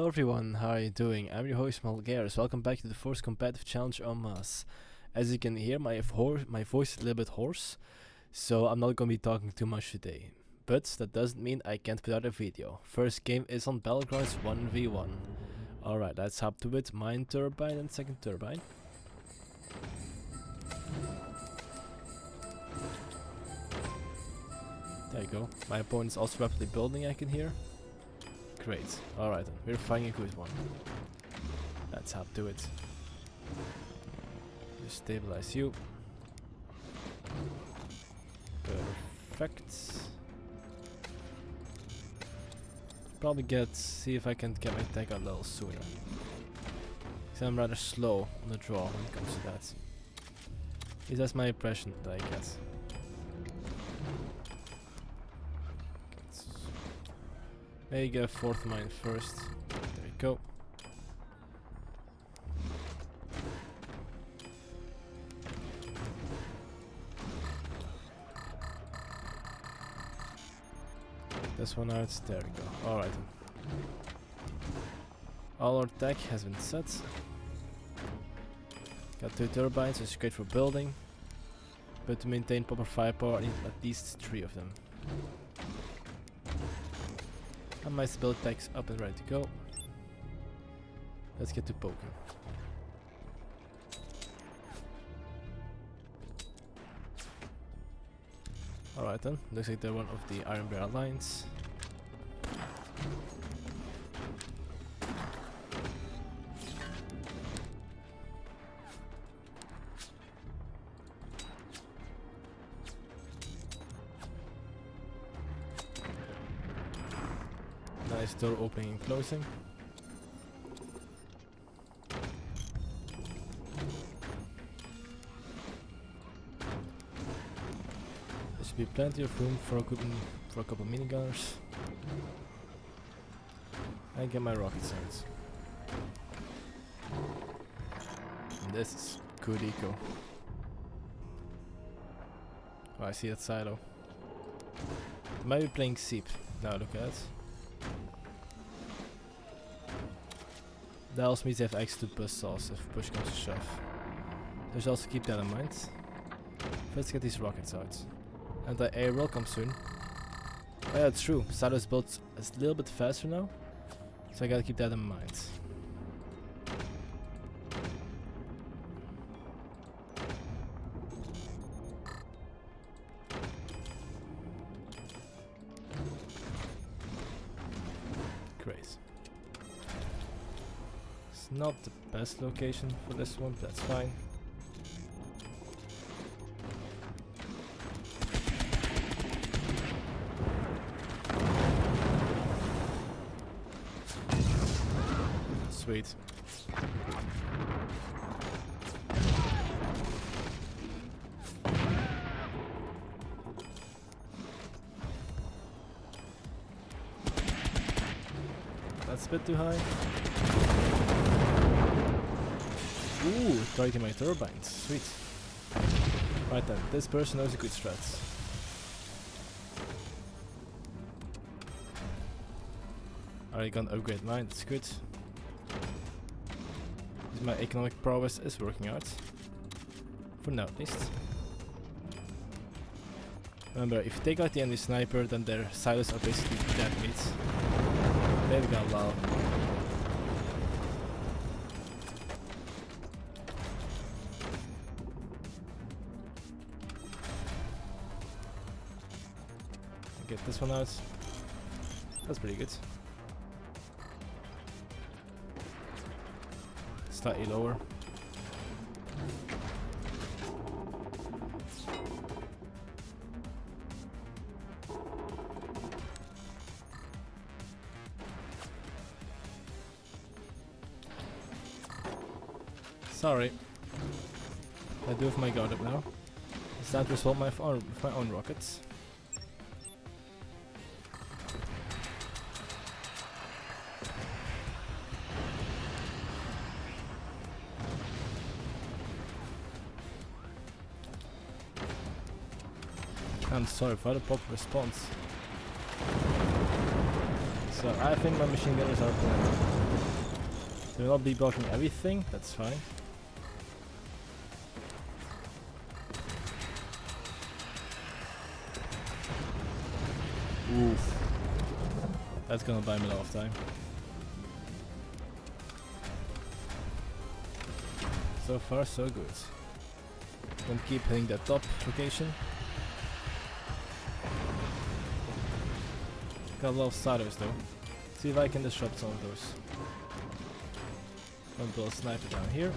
Hello everyone, how are you doing? I'm your host Malgares. Welcome back to the first competitive challenge on Masse. As you can hear, my voice is a little bit hoarse, so I'm not gonna be talking too much today. But that doesn't mean I can't put out a video. First game is on Battlegrounds 1v1. Alright, let's hop to it. Mine turbine and second turbine. There you go. My opponent's also rapidly building, I can hear. Great. Alright then, we're finding a good one. Let's hop to it. Just stabilize you. Perfect. Probably see if I can get my tag a little sooner. Because I'm rather slow on the draw when it comes to that. At least that's my impression that I get. Maybe get a fourth mine first. There we go. This one out. There we go. Alright then. All our tech has been set. Got 2 turbines, which is great for building. But to maintain proper firepower, I need at least 3 of them. And my build tech's up and ready to go. Let's get to poking. Alright then, looks like they're one of the Iron Bear Alliance. Nice door opening and closing. There should be plenty of room for a couple minigunners. And get my rocket sights. And this is good eco. Oh, I see that silo. They might be playing Seep. Now look at it. That also means they have access to bus saws if push comes to shove. So we should also keep that in mind. Let's get these rockets out. And the air will come soon. Oh yeah, it's true. Silo's built a little bit faster now. So I gotta keep that in mind. Great. Not the best location for this one, but that's fine. Sweet. That's a bit too high. Ooh, targeting my turbines. Sweet. Right then, this person knows a good strat. Alright, gonna upgrade mine, that's good. My economic prowess is working out. For now at least. Remember, if you take out the enemy sniper, then their silos are basically dead meat. There we go, lol. Get this one out. That's pretty good. Slightly lower. Sorry. I do have my guard up now. It's time to respond with my own rockets. I'm sorry for the proper response. So I think my machine gunners are playing. They will not be blocking everything, that's fine. Oof. That's gonna buy me a lot of time. So far, so good. Don't keep hitting that top location. Got a lot of starters though. See if I can disrupt some of those. Gonna build a sniper down here.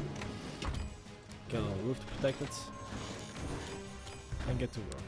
Get a little roof to protect it. And get to work.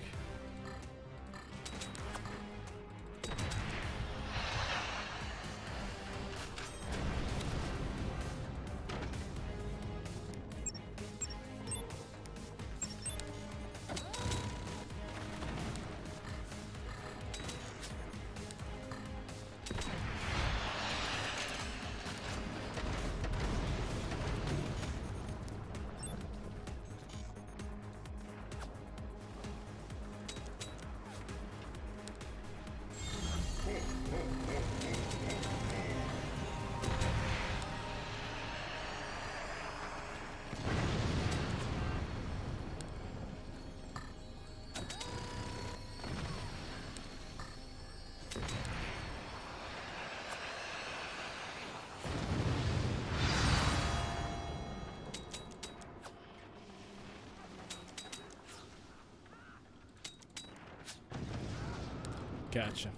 Gotcha.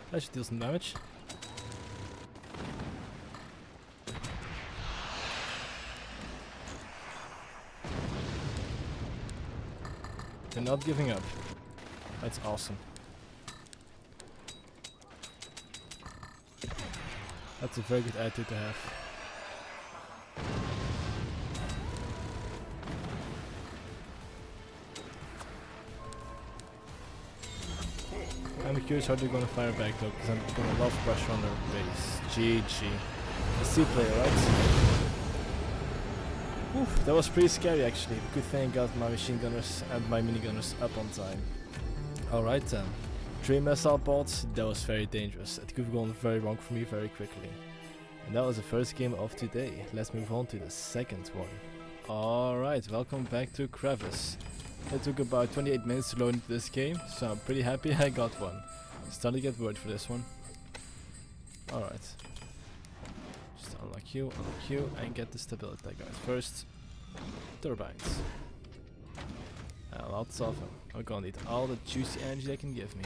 That should deal some damage. They're not giving up. That's awesome. That's a very good attitude to have. I'm curious how they're gonna fire back though, because I'm gonna love pressure on their base. GG. A C player, right? Oof, that was pretty scary actually. Good thing I got my machine gunners and my minigunners up on time. Alright then. 3 missile pods, that was very dangerous. It could have gone very wrong for me very quickly. And that was the first game of today. Let's move on to the second one. Alright, welcome back to Crevice. It took about 28 minutes to load into this game, so I'm pretty happy I got one. Starting to get worried for this one. Alright. Just unlock you, and get the stability guys. First, turbines. Lots of them. I'm gonna need all the juicy energy they can give me.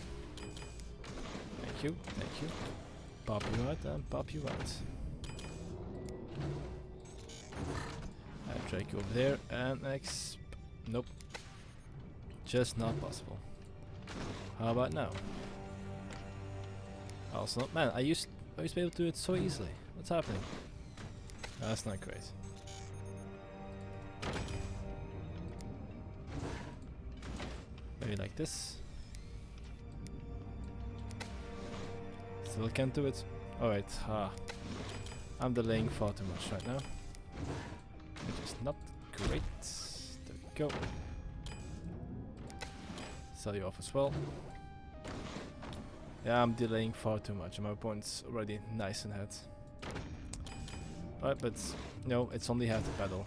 Thank you, thank you. Pop you out and pop you out. And drag you over there and nope. Just not possible. How about now? Also not, man, I used to be able to do it so easily. What's happening? That's not great. Maybe like this. Still can't do it. Alright, I'm delaying far too much right now. Which is not great. There we go. Sell you off as well. Yeah, I'm delaying far too much and my opponent's already nice and ahead. Alright, but no, it's only half the battle.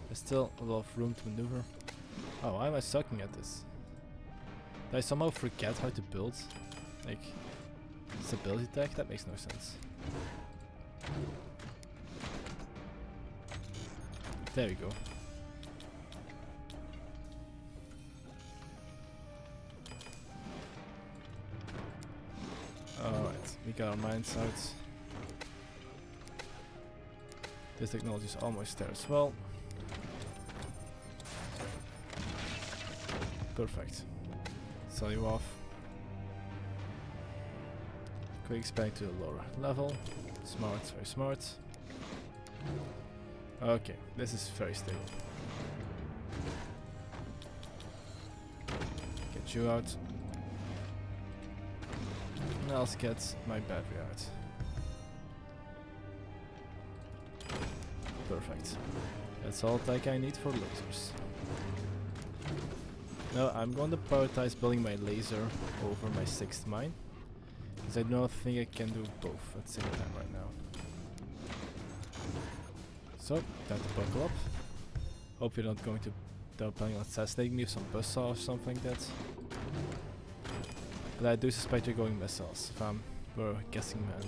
There's still a lot of room to maneuver. Oh, why am I sucking at this? Did I somehow forget how to build? Like, stability tech? That makes no sense. There we go. Alright, we got our mines out. This technology is almost there as well. Perfect. Sell you off. Quick expand to the lower level. Smart, very smart. Okay, this is very stable. Get you out. And I'll get my battery out. Perfect. That's all tech I need for lasers. Now I'm going to prioritize building my laser over my 6th mine, because I don't think I can do both at the same time right now. So, time to buckle up. Hope you're not going to planning on assassinating me with some buzzsaw or something like that. But I do suspect you're going missiles, if I'm guessing man.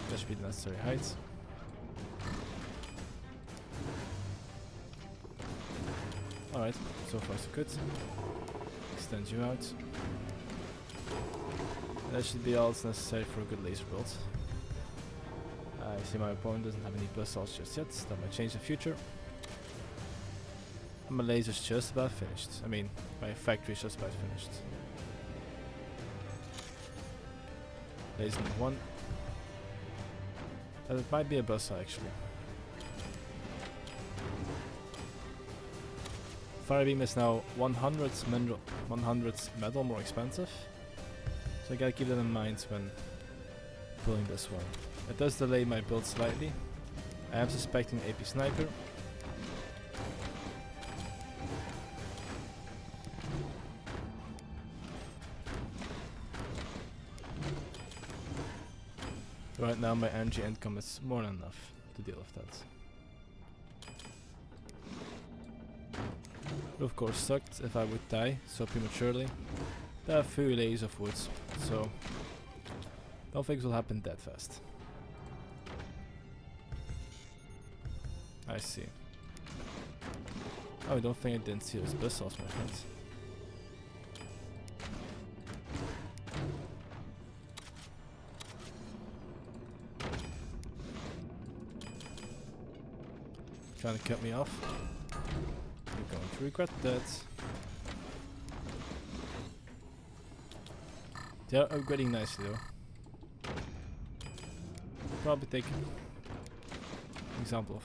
That should be the necessary height. Alright, so far so good. Extend you out. That should be all that's necessary for a good laser build. I see my opponent doesn't have any buzzsaws just yet, that might change in the future. And my laser's just about finished. I mean, my factory's just about finished. Laser number 1. It might be a buzzsaw actually. Fire beam is now 100 metal more expensive. So I gotta keep that in mind when pulling this one. It does delay my build slightly. I am suspecting AP sniper. Right now my energy income is more than enough to deal with that. Would of course sucked if I would die so prematurely. There are a few layers of wood, so don't think it will happen that fast. I see. Oh, I don't think I didn't see those buzzsaws, my friends. Trying to cut me off. You're going to regret that. They are upgrading nicely though. Probably take an example of.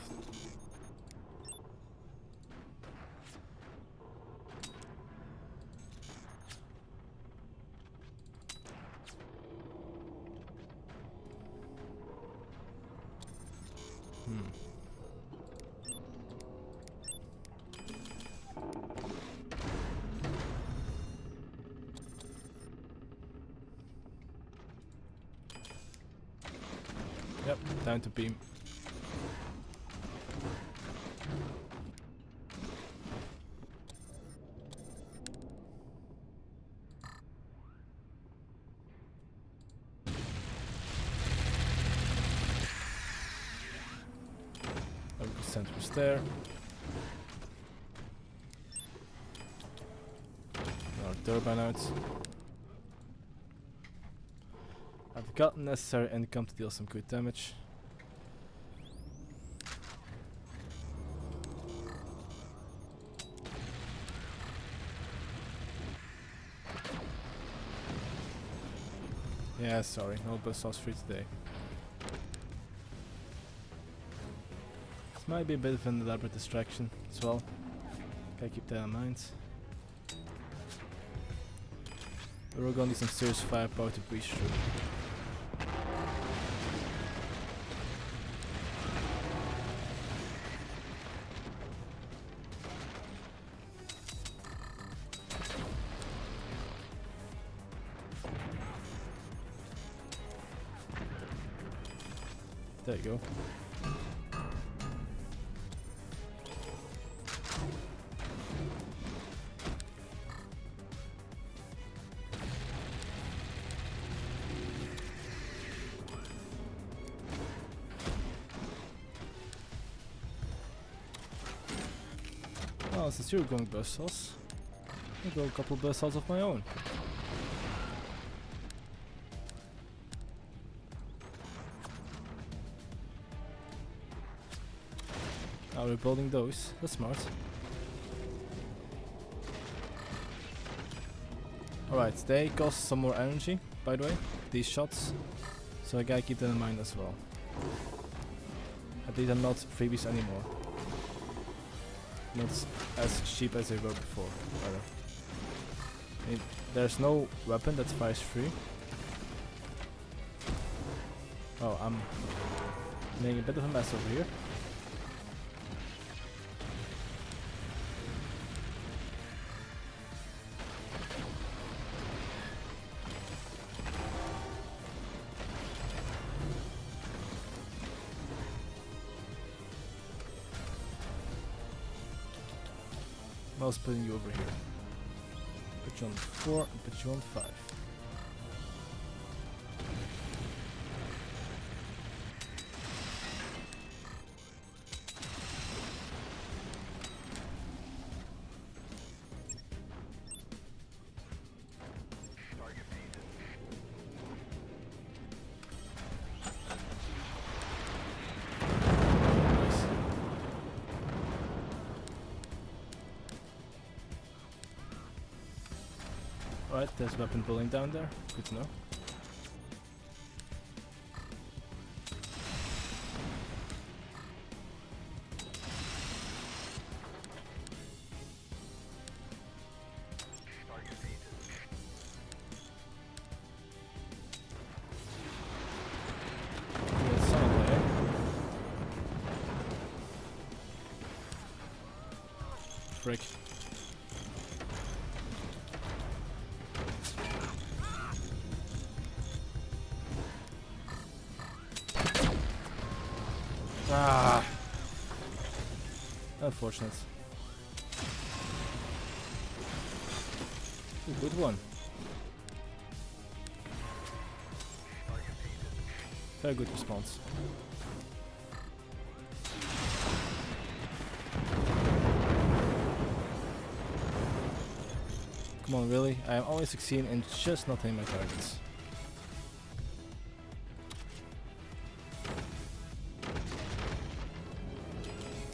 Yep, time to beam. Center stair. Our turbine out. I've got necessary income to deal some good damage. Yeah, sorry, no buzzsaws free today. This might be a bit of an elaborate distraction as well. Gotta keep that in mind. But we're gonna need some serious firepower to breach through. There you go. Well, since you're going buzzsaws, I'll go a couple buzzsaws of my own. Now we're building those, that's smart. Alright, they cost some more energy, by the way, these shots. So I gotta keep that in mind as well. At least I'm not freebies anymore. Not as cheap as they were before, rather. I mean, there's no weapon that fires free. Oh, I'm making a bit of a mess over here. also putting you over here. Put you on 4 and put you on 5. Alright, there's weapon pulling down there. Good to know. Frick. Ah, unfortunate. Ooh, good one. Very good response. Come on, really? I am always succeeding in just not hitting my targets.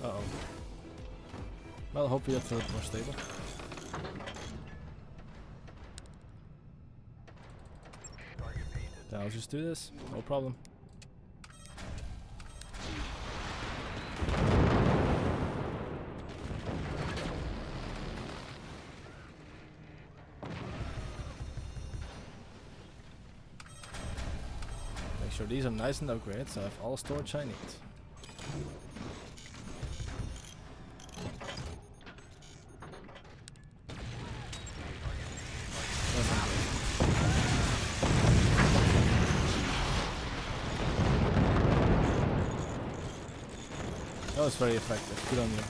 Uh-oh. Well, hopefully that's a little more stable. Then I'll just do this, no problem. Make sure these are nice and upgraded, so I have all storage I need. That was very effective. Good on you.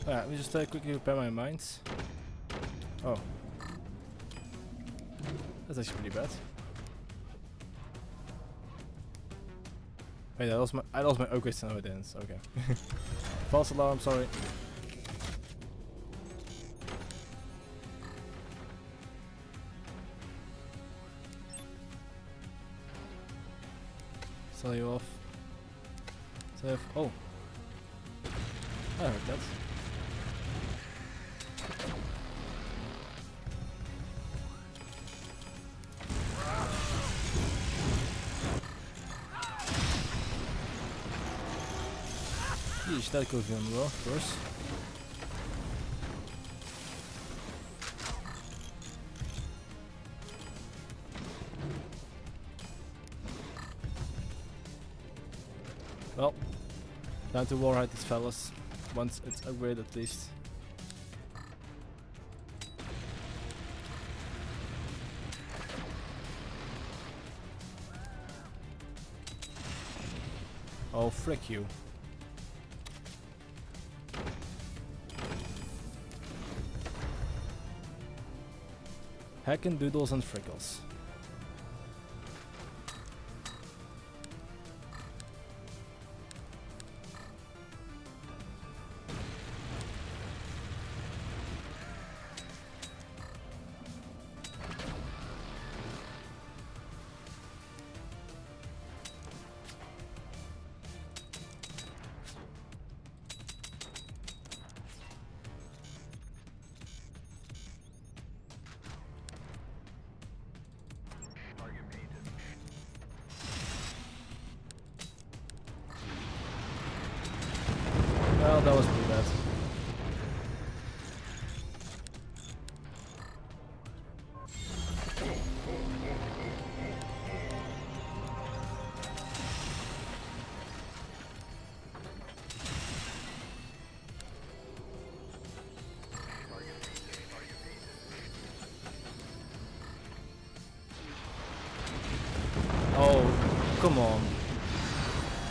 Alright, let me just quickly repair my mines. Oh. That's actually pretty bad. Wait, I lost my upgrades. No, I didn't. Okay. False alarm, sorry. Sell you off. Sell you off. Oh. I heard that. Yeesh, that goes down well, of course. Well, time to warhide these fellas. Once it's upgraded at least. Oh, frick you. Heckin' doodles and frickles. Well, that was pretty bad. Oh, come on.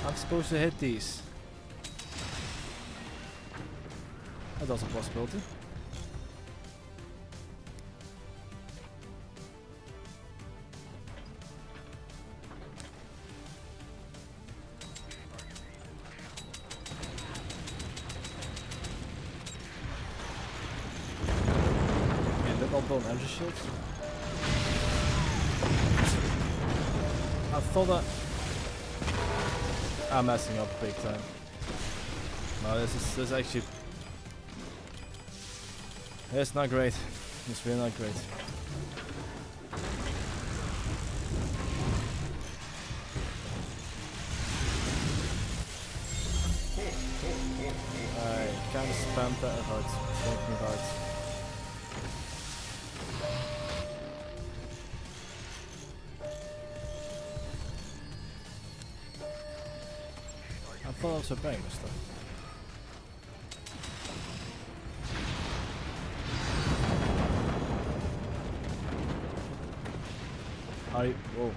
I'm supposed to hit these. That's a possibility. Okay, did not build energy shields. I thought that I'm messing up big time. No, this is actually. It's not great. It's really not great. I kinda spammed that hard. Fucking hard. I thought I was repairing this stuff. Whoa.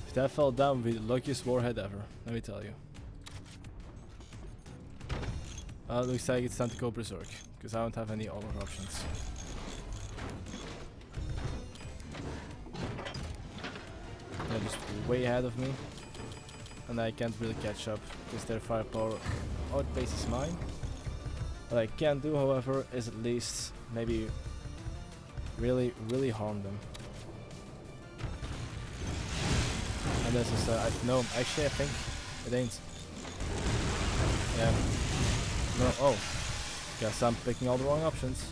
If that fell down, would be the luckiest warhead ever, let me tell you. Looks like it's time to go berserk, because I don't have any other options. They're just way ahead of me, and I can't really catch up, because their firepower outpaces mine. What I can do, however, is at least maybe really harm them. And this is no, actually I think it ain't. Yeah. No, oh. Guess I'm picking all the wrong options.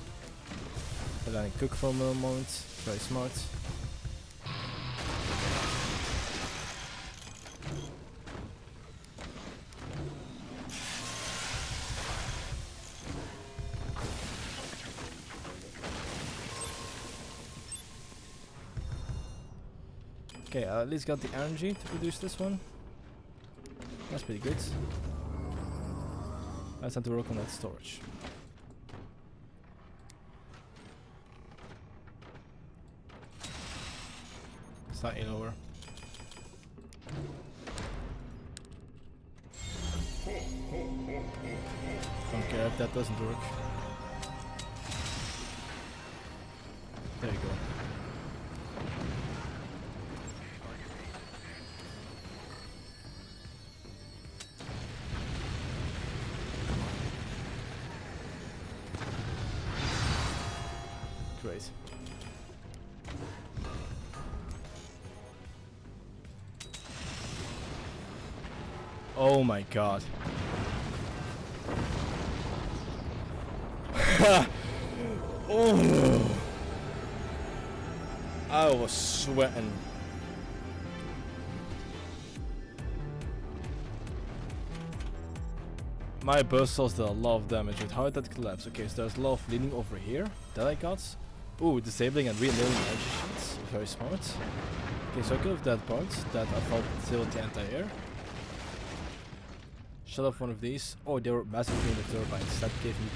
But then I cook for a moment. Very smart. Okay, I at least got the energy to produce this one. That's pretty good. Now it's time to work on that storage. Slightly lower. Don't care if that doesn't work. There you go. Great. Oh my god. Oh. I was sweating. My burst does a lot of damage. With how did that collapse? Okay, so there's a lot of leaning over here that I got. Ooh, disabling and re-enabling energy shields. Very smart. Okay, so I killed that part that I thought disabled the anti-air. Shut off one of these. Oh, they were massively in the turbines. That gave me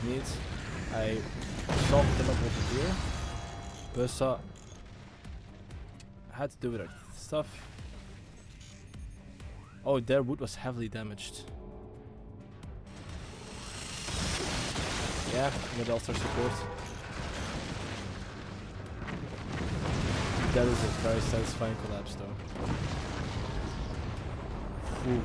the need. I softened them up over here. Bursa had to do with that stuff. Oh, their wood was heavily damaged. Yeah, with Ulster support. That is a very satisfying collapse though. Ooh.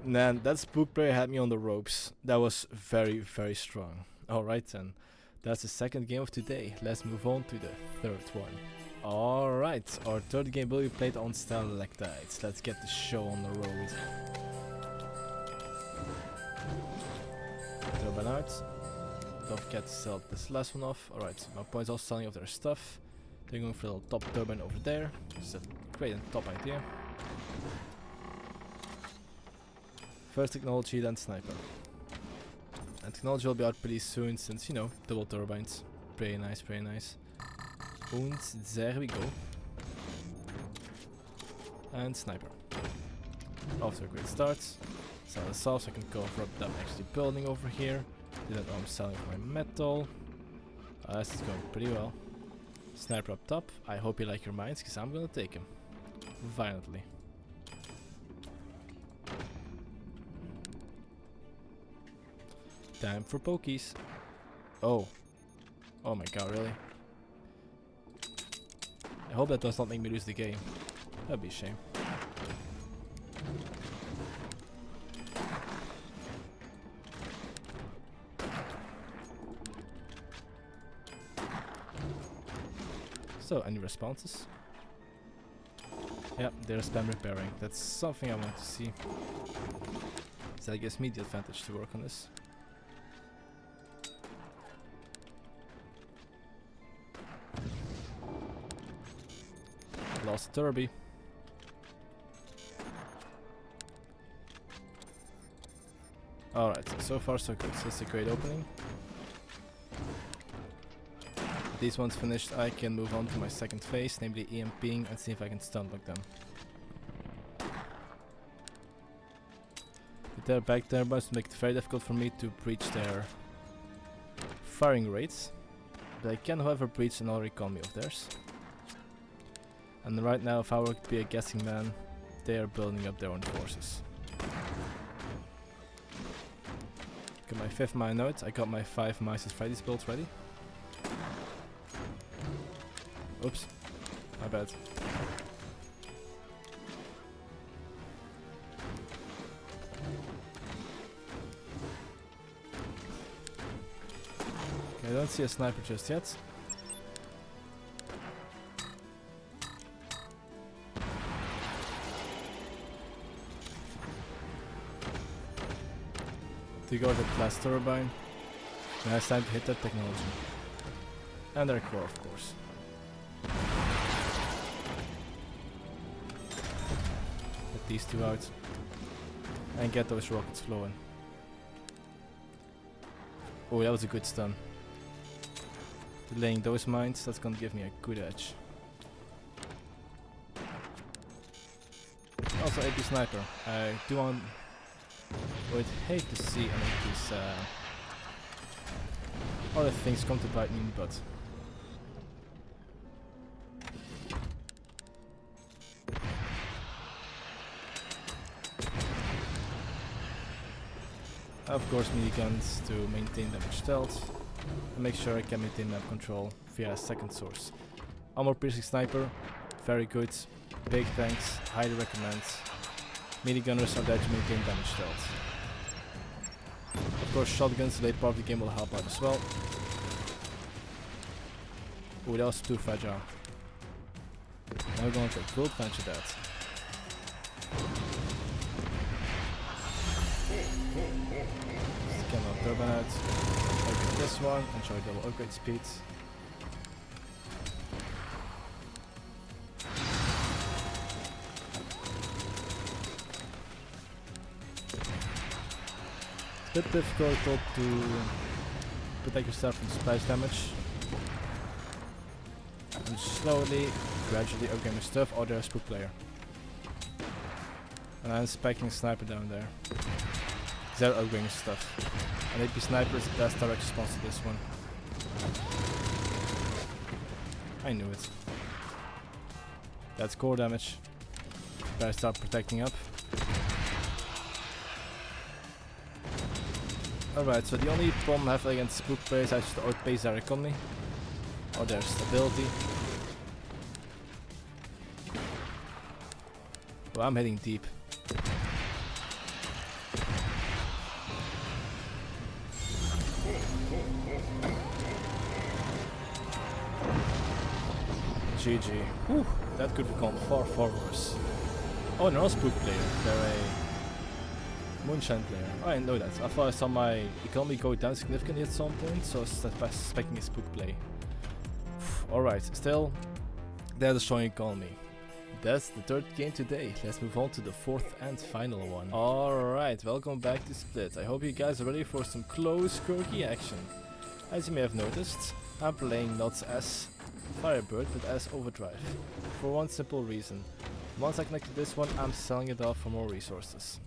Man, that spook player had me on the ropes. That was very strong. Alright then, that's the second game of today. Let's move on to the third one. Alright, our third game will be played on stalactites. Let's get the show on the road. Turbine out. Don't forget to sell this last one off. Alright, my points are selling off their stuff. They're going for a little top turbine over there. It's a great and top idea. First technology, then sniper. And technology will be out pretty soon since, you know, double turbines. Pretty nice, pretty nice. And there we go. And sniper. Off to a great start. Sell this off so I can cover up that actually building over here. Do that while I'm selling my metal. This is going pretty well. Sniper up top. I hope you like your mines because I'm gonna take him. Violently. Time for pokies. Oh. Oh my god, really? I hope that does not make me lose the game. That'd be a shame. So, any responses? Yeah, they're spam repairing. That's something I want to see. So that gives me the advantage to work on this. Lost a turby. Alright, so far so good. So it's a great opening. These ones finished, I can move on to my second phase, namely EMPing, and see if I can stun block them. With their back turbines make it very difficult for me to breach their firing rates, but I can however breach another economy of theirs. And right now, if I were to be a guessing man, they are building up their own forces. Got my 5th mine out, I got my 5 Masse's Frayed builds ready. Oops, my bad. Okay, I don't see a sniper just yet. To go to the last turbine. Now it's time to hit that technology. And their core, of course. Get these two out. And get those rockets flowing. Oh, that was a good stun. Delaying those mines, that's gonna give me a good edge. Also, AP sniper. I would hate to see any of these other things come to bite me in the butt. Of course, miniguns to maintain damage stealth and make sure I can maintain map control via a second source. Armor piercing sniper, very good. Big thanks, highly recommend. Minigunners are there to maintain damage stealth. Of course, shotguns late part of the game will help out as well. Ooh, that was too fragile. Now we're going to take full advantage of that. Scan our turbine out. Upgrade this one, enjoy double upgrade speed. Bit difficult to protect yourself from splash damage. And slowly, gradually upgrade my stuff. Oh, there's a spook player. And I'm specking sniper down there. They're upgrading stuff. And AP sniper is the best direct response to this one. I knew it. That's core damage. Better start protecting up. Alright, so the only problem I have against spook players is just to outpace their economy. Or their stability. Well, I'm hitting deep. GG. Whew, that could have gone far, far worse. Oh, they're not a spook player. They're a moonshine player. Oh, I didn't know that. I thought I saw my economy go down significantly at some point, so I was suspecting a spook play. Alright, still, they're destroying economy. that's the third game today. Let's move on to the fourth and final one. Alright, welcome back to Split. I hope you guys are ready for some close, quirky action. As you may have noticed, I'm playing not as Firebird, but as Overdrive. For one simple reason. Once I connect to this one, I'm selling it off for more resources.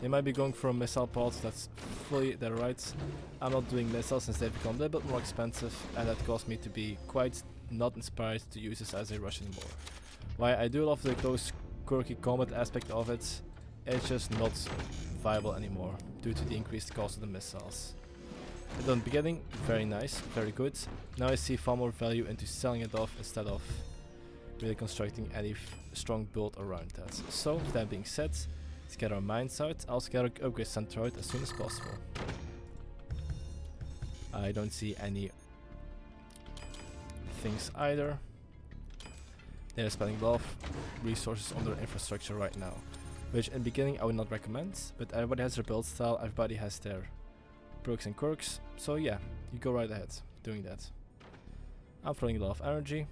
They might be going for a missile pod, that's fully their right. I'm not doing missiles since they've become a little bit more expensive, and that caused me to be quite not inspired to use this as a rush anymore. While I do love the close quirky combat aspect of it, it's just not viable anymore due to the increased cost of the missiles. At the beginning, very nice, very good. Now I see far more value into selling it off instead of really constructing any strong build around that. So, with that being said, let's get our mines out. I'll get our upgrade center out as soon as possible. I don't see any things either. They're spending a lot of resources on their infrastructure right now, which in the beginning I would not recommend, but everybody has their build style, everybody has their perks and quirks, so yeah, you go right ahead doing that. I'm throwing a lot of energy,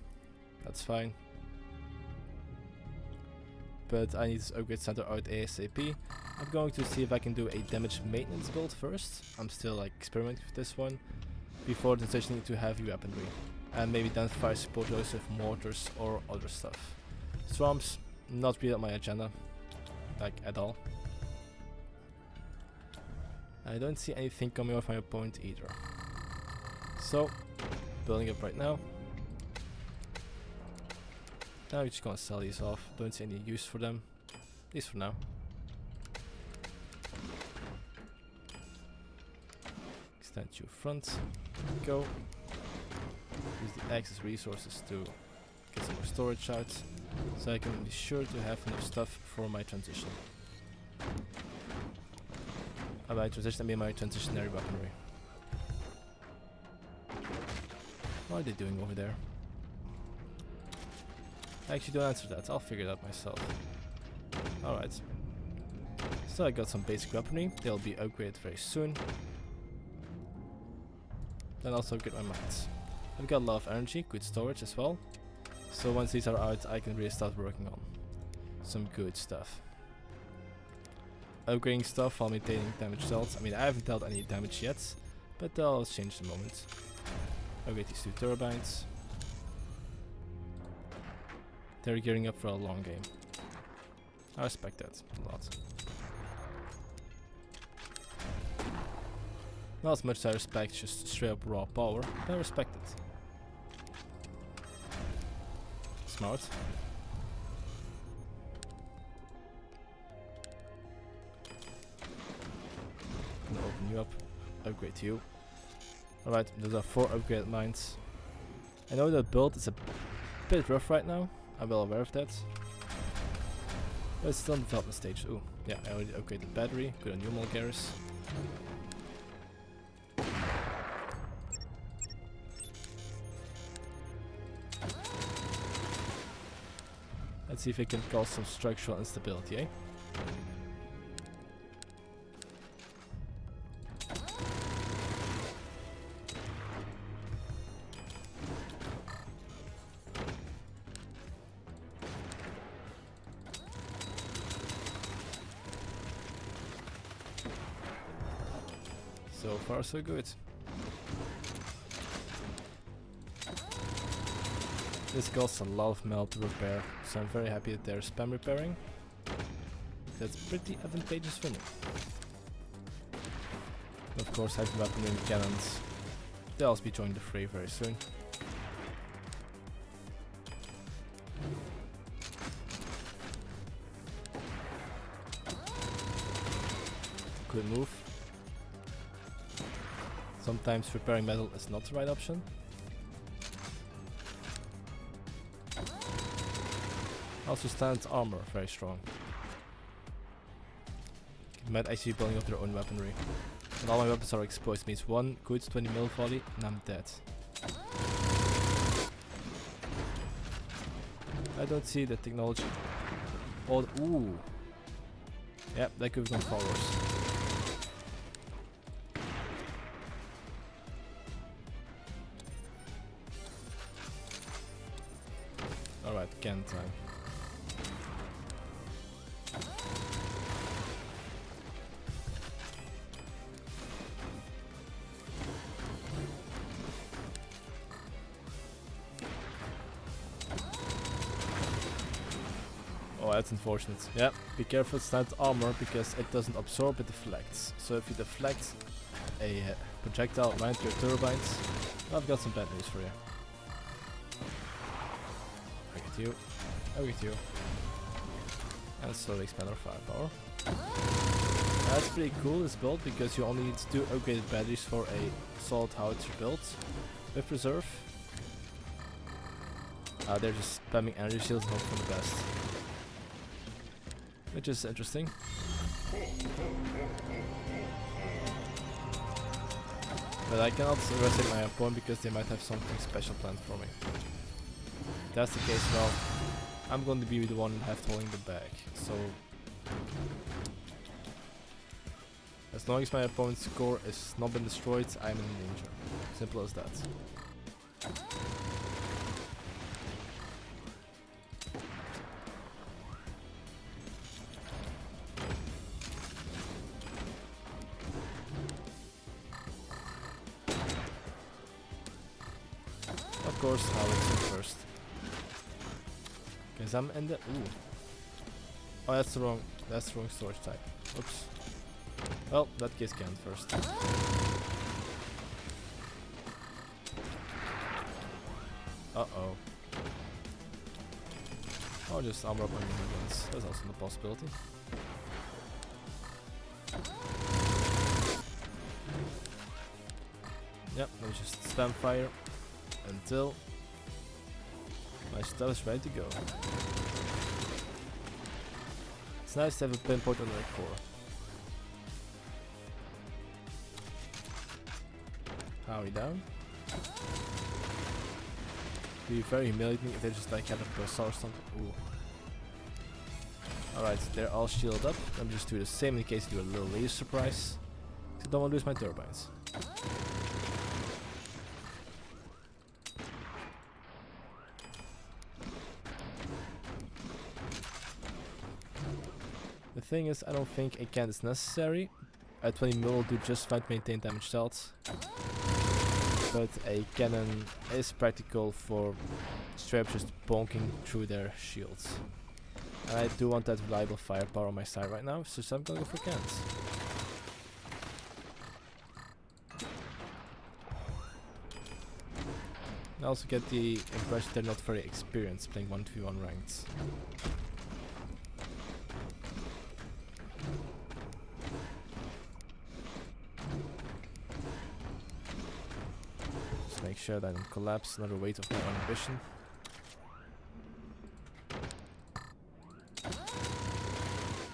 that's fine. But I need this upgrade center out ASAP. I'm going to see if I can do a damage maintenance build first. I'm still like experimenting with this one before transitioning to heavy weaponry. And maybe then fire support those with mortars or other stuff. Swarms, not really on my agenda, like at all. I don't see anything coming off my opponent either. So, building up right now. Now we're just gonna sell these off, don't see any use for them, at least for now. Extend you front, go. Use the excess resources to get some more storage out, so I can be sure to have enough stuff for my transition. By transition I mean my transitionary weaponry. What are they doing over there? Actually, don't answer that, I'll figure it out myself. Alright. So I got some basic weaponry, they'll be upgraded very soon. Then also get my mines. I've got a lot of energy, good storage as well. So once these are out, I can really start working on some good stuff. Upgrading stuff while maintaining damage dealt. I mean, I haven't dealt any damage yet, but that'll change in a moment. Upgrade these two turbines. They're gearing up for a long game. I respect that a lot. Not as much as I respect just straight up raw power, but I respect it. Smart. Gonna open you up, upgrade you. Alright, those are 4 upgraded mines. I know that build is a bit rough right now, I'm well aware of that. But it's still in development stage. Ooh, yeah, I already upgraded the battery, good on you Mulgaris. Let's see if it can cause some structural instability, eh? So far so good. This costs a lot of melt to repair, so I'm very happy that they're spam repairing. That's pretty advantageous for me. And of course, heavy weaponry and cannons. They'll also be joining the fray very soon. Good move. Sometimes repairing metal is not the right option. Also stands armor, very strong. Might actually be building up their own weaponry. And all my weapons are exposed, means one good 20 mil volley and I'm dead. I don't see the technology. Oh, ooh. Yep, that could have gone far worse. Alright, cannon time. Oh, that's unfortunate. Yeah, be careful with standard armor because it doesn't absorb, it deflects. So if you deflect a projectile right into your turbines, I've got some bad news for you. I get you. I get you. And slowly expand our firepower. That's pretty cool, this build, because you only need 2 upgraded batteries for a solid howitzer build with reserve. They're just spamming energy shields and hope for the best. Which is interesting. But I cannot restate my opponent because they might have something special planned for me. If that's the case, well, I'm going to be the one left holding the bag. So, as long as my opponent's core is not been destroyed, I'm in danger. Simple as that. Of course, howitzer first. Because I'm in the... Ooh. Oh, that's the wrong storage type. Oops. Well, that case can't first. Uh-oh. Or just armor up on your guns. That's also a possibility. Yep, let me just spam fire until my stuff is ready to go. It's nice to have a pinpoint on their core. Howie down. It'd be very humiliating if they just like had a burst or something. Ooh. Alright, they're all shielded up. Let me just do the same in case I do a little laser surprise. I don't want to lose my turbines. The thing is, I don't think a cannon is necessary. A 20 mil will do just fine to maintain damage delts. But a cannon is practical for straight up just bonking through their shields. And I do want that reliable firepower on my side right now, so I'm gonna go for cannons. I also get the impression they're not very experienced playing 1v1 ranked. Just make sure that I don't collapse another weight of my own ambition.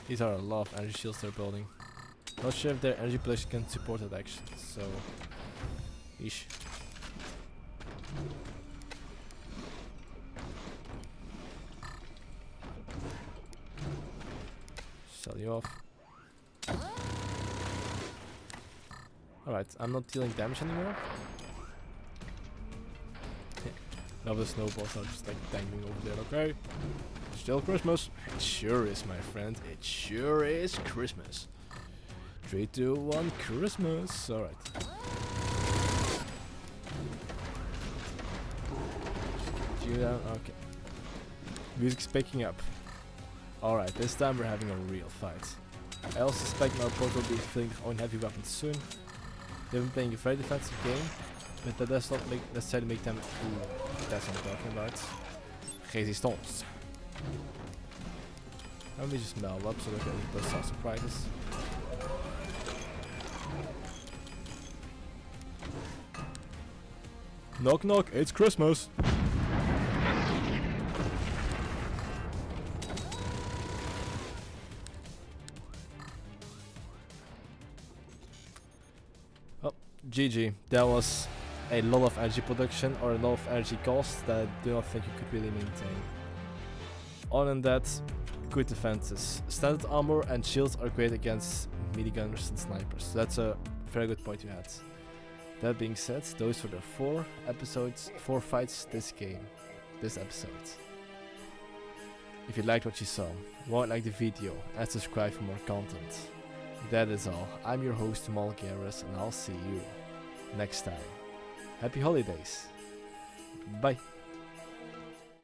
These are a lot of energy shields they're building. Not sure if their energy position can support that action, so... Yeesh. Sell you off. Alright, I'm not dealing damage anymore. Now the snowballs are just like dangling over there, okay? Still Christmas. It sure is, my friend. It sure is Christmas. 3, 2, 1, Christmas. Alright. You down? Okay. Music's picking up. Alright, this time we're having a real fight. I also suspect my opponent will be filling their own heavy weapons soon. They've been playing a very defensive game, but that does not necessarily make them... Ooh, that's what I'm talking about. Resistance. Let me just meld up so we can get those surprises. Knock knock, it's Christmas! Oh, GG. That was a lot of energy production or a lot of energy cost that I do not think you could really maintain. Other than that, good defenses. Standard armor and shields are great against melee gunners and snipers. So that's a very good point you had. That being said, those were the 4 fights this episode. If you liked what you saw, like the video and subscribe for more content. That is all. I'm your host Malgaris, and I'll see you next time. Happy holidays. Bye.